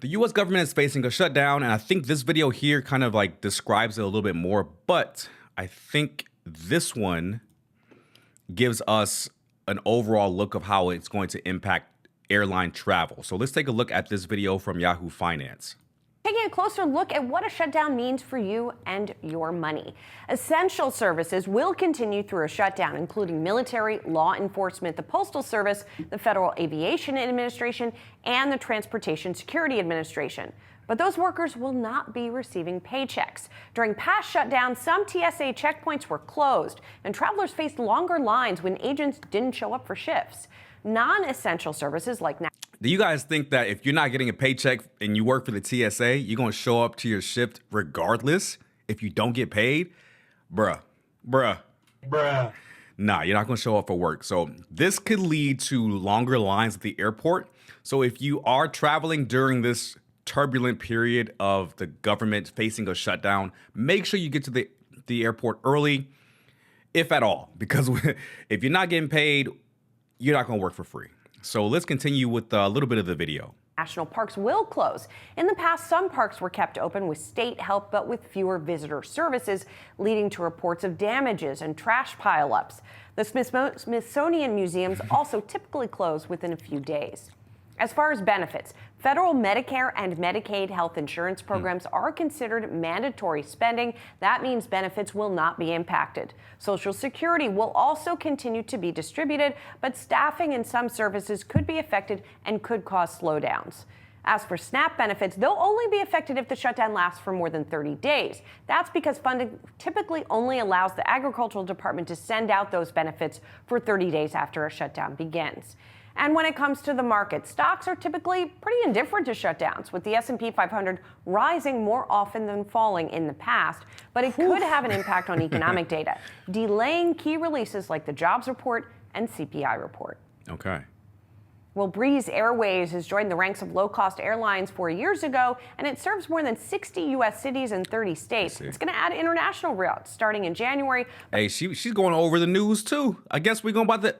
The US government is facing a shutdown, and I think this video here kind of like describes it a little bit more, but I think this one gives us an overall look of how it's going to impact airline travel. So let's take a look at this video from Yahoo Finance. Taking a closer look at what a shutdown means for you and your money. Essential services will continue through a shutdown, including military, law enforcement, the Postal Service, the Federal Aviation Administration, and the Transportation Security Administration. But those workers will not be receiving paychecks. During past shutdowns, some TSA checkpoints were closed, and travelers faced longer lines when agents didn't show up for shifts. Non-essential services like do you guys think that if you're not getting a paycheck and you work for the TSA, you're going to show up to your shift regardless if you don't get paid? Bruh. Nah, you're not going to show up for work. So this could lead to longer lines at the airport. So if you are traveling during this turbulent period of the government facing a shutdown, make sure you get to the airport early, if at all, because if you're not getting paid, you're not going to work for free. So let's continue with a little bit of the video. National parks will close. In the past, some parks were kept open with state help, but with fewer visitor services, leading to reports of damages and trash pileups. The Smithsonian museums also typically close within a few days. As far as benefits, federal Medicare and Medicaid health insurance programs are considered mandatory spending. That means benefits will not be impacted. Social Security will also continue to be distributed, but staffing in some services could be affected and could cause slowdowns. As for SNAP benefits, they'll only be affected if the shutdown lasts for more than 30 days. That's because funding typically only allows the Agricultural Department to send out those benefits for 30 days after a shutdown begins. And when it comes to the market, stocks are typically pretty indifferent to shutdowns, with the S&P 500 rising more often than falling in the past. But it could have an impact on economic data, delaying key releases like the jobs report and CPI report. Okay. Well, Breeze Airways has joined the ranks of low-cost airlines 4 years ago, and it serves more than 60 U.S. cities and 30 states. It's going to add international routes starting in January. Hey, she's going over the news, too. I guess we're going about to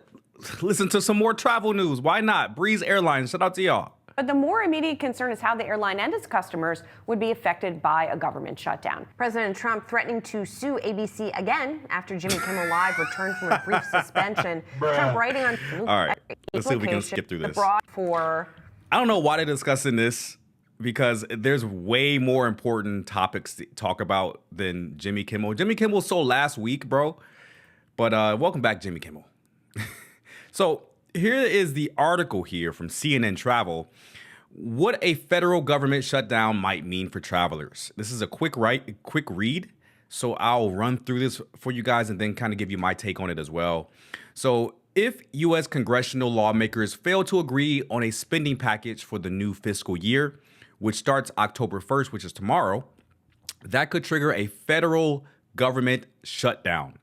listen to some more travel news. Why not? Breeze Airlines, shout out to y'all. But the more immediate concern is how the airline and its customers would be affected by a government shutdown. President Trump threatening to sue ABC again after Jimmy Kimmel Live returned from a brief suspension. Trump writing on all right, let's see if we can skip through this. I don't know why they're discussing this, because there's way more important topics to talk about than Jimmy Kimmel. Jimmy Kimmel sold last week, bro. But welcome back, Jimmy Kimmel. So here is the article here from CNN Travel. What a federal government shutdown might mean for travelers. This is a quick read. So I'll run through this for you guys and then kind of give you my take on it as well. So if U.S. congressional lawmakers fail to agree on a spending package for the new fiscal year, which starts October 1st, which is tomorrow, that could trigger a federal government shutdown.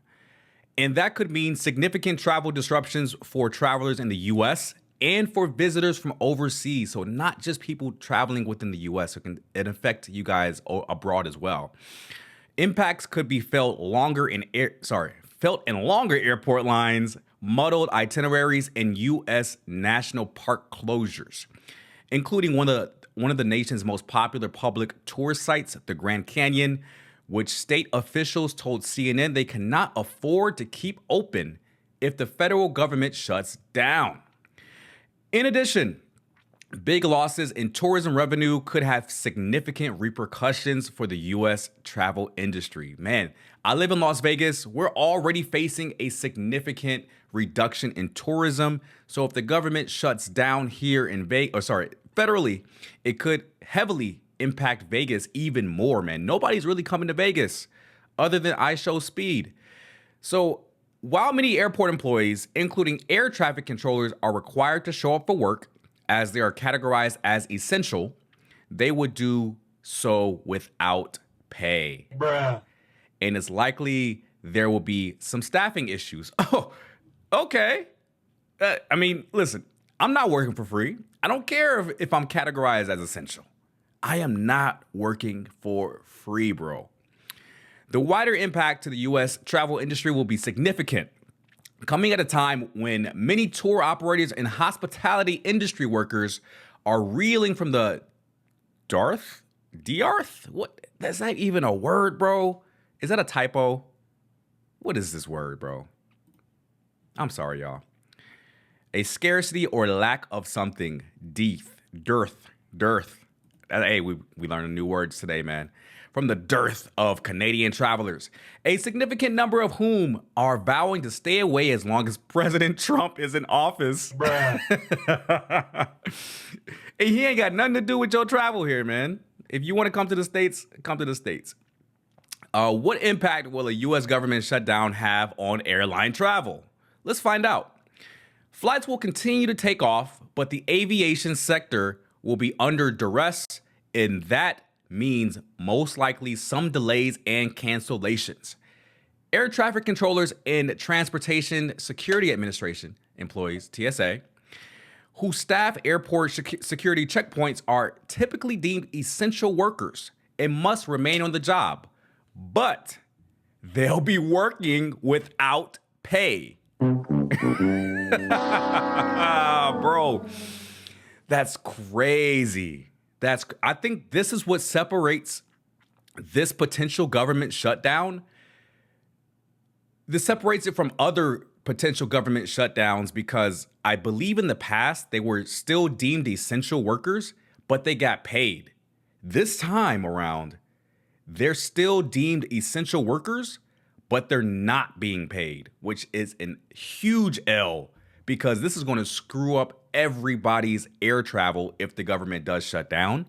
And that could mean significant travel disruptions for travelers in the U.S. and for visitors from overseas. So not just people traveling within the U.S. It can affect you guys abroad as well. Impacts could be felt in longer airport lines, muddled itineraries, and U.S. national park closures, including one of the nation's most popular public tourist sites, the Grand Canyon, which state officials told CNN they cannot afford to keep open if the federal government shuts down. In addition, big losses in tourism revenue could have significant repercussions for the U.S. travel industry. Man, I live in Las Vegas. We're already facing a significant reduction in tourism. So if the government shuts down here in federally, it could heavily impact Vegas even more, man. Nobody's really coming to Vegas other than I Show Speed. So while many airport employees, including air traffic controllers, are required to show up for work as they are categorized as essential, they would do so without pay. Bruh. And it's likely there will be some staffing issues. Oh, okay. I mean, listen, I'm not working for free. I don't care if I'm categorized as essential. I am not working for free, bro. The wider impact to the U.S. travel industry will be significant, coming at a time when many tour operators and hospitality industry workers are reeling from the Dearth? What? That's not even a word, bro. Is that a typo? What is this word, bro? I'm sorry, y'all. A scarcity or lack of something. Dearth. Hey, we learned new words today, man. From the dearth of Canadian travelers, a significant number of whom are vowing to stay away as long as President Trump is in office. And he ain't got nothing to do with your travel here, man. If you want to come to the States, come to the States. What impact will a U.S. government shutdown have on airline travel? Let's find out. Flights will continue to take off, but the aviation sector will be under duress, and that means most likely some delays and cancellations. Air traffic controllers and Transportation Security Administration employees, TSA, who staff airport security checkpoints are typically deemed essential workers and must remain on the job, but they'll be working without pay. Bro, that's crazy. I think this is what separates this potential government shutdown. This separates it from other potential government shutdowns because I believe in the past they were still deemed essential workers, but they got paid. This time around, they're still deemed essential workers, but they're not being paid, which is a huge L because this is going to screw up everybody's air travel if the government does shut down.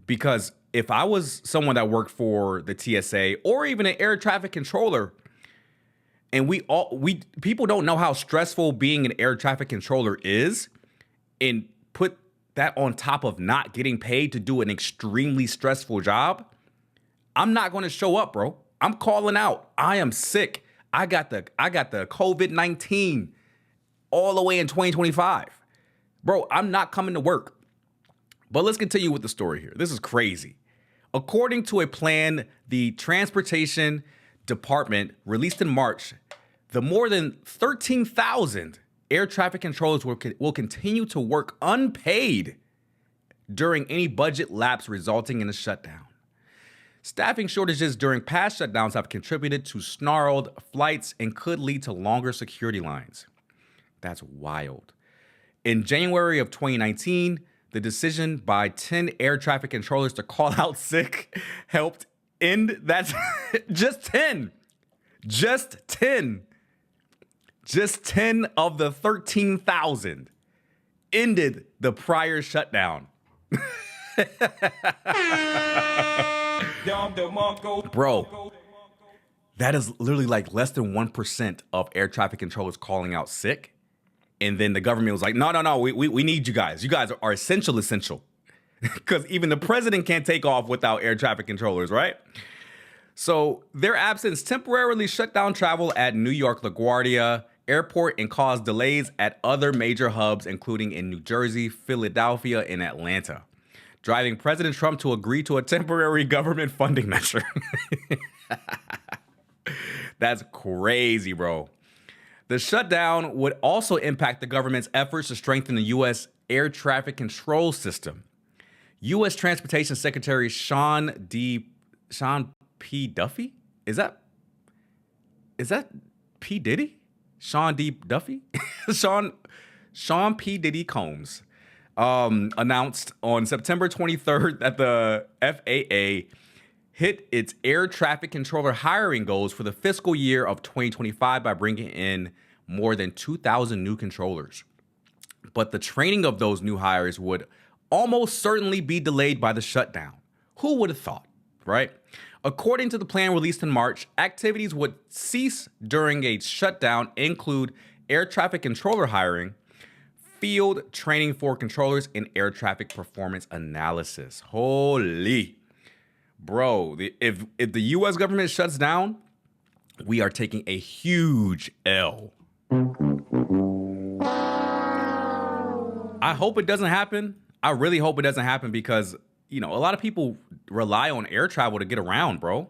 Because if I was someone that worked for the TSA or even an air traffic controller, and people don't know how stressful being an air traffic controller is, and put that on top of not getting paid to do an extremely stressful job, I'm not going to show up, bro. I'm calling out. I am sick. I got the COVID-19 all the way in 2025. Bro, I'm not coming to work. But let's continue with the story here. This is crazy. According to a plan the Transportation Department released in March, the more than 13,000 air traffic controllers will continue to work unpaid during any budget lapse resulting in a shutdown. Staffing shortages during past shutdowns have contributed to snarled flights and could lead to longer security lines. That's wild. In January of 2019, the decision by 10 air traffic controllers to call out sick helped end that. Just 10 of the 13,000 ended the prior shutdown. Bro, that is literally like less than 1% of air traffic controllers calling out sick. And then the government was like, no, we need you guys. You guys are essential. Because even the president can't take off without air traffic controllers, right? So their absence temporarily shut down travel at New York LaGuardia Airport and caused delays at other major hubs, including in New Jersey, Philadelphia, and Atlanta, driving President Trump to agree to a temporary government funding measure. That's crazy, bro. The shutdown would also impact the government's efforts to strengthen the U.S. air traffic control system. U.S. Transportation Secretary Sean P. Duffy? Is that P. Diddy? Sean D. Duffy? Sean P. Diddy Combs announced on September 23rd that the FAA hit its air traffic controller hiring goals for the fiscal year of 2025 by bringing in more than 2,000 new controllers. But the training of those new hires would almost certainly be delayed by the shutdown. Who would have thought, right? According to the plan released in March, activities would cease during a shutdown include air traffic controller hiring, field training for controllers, and air traffic performance analysis. Holy. Bro, if the U.S. government shuts down, we are taking a huge L. I hope it doesn't happen. I really hope it doesn't happen because, a lot of people rely on air travel to get around, bro.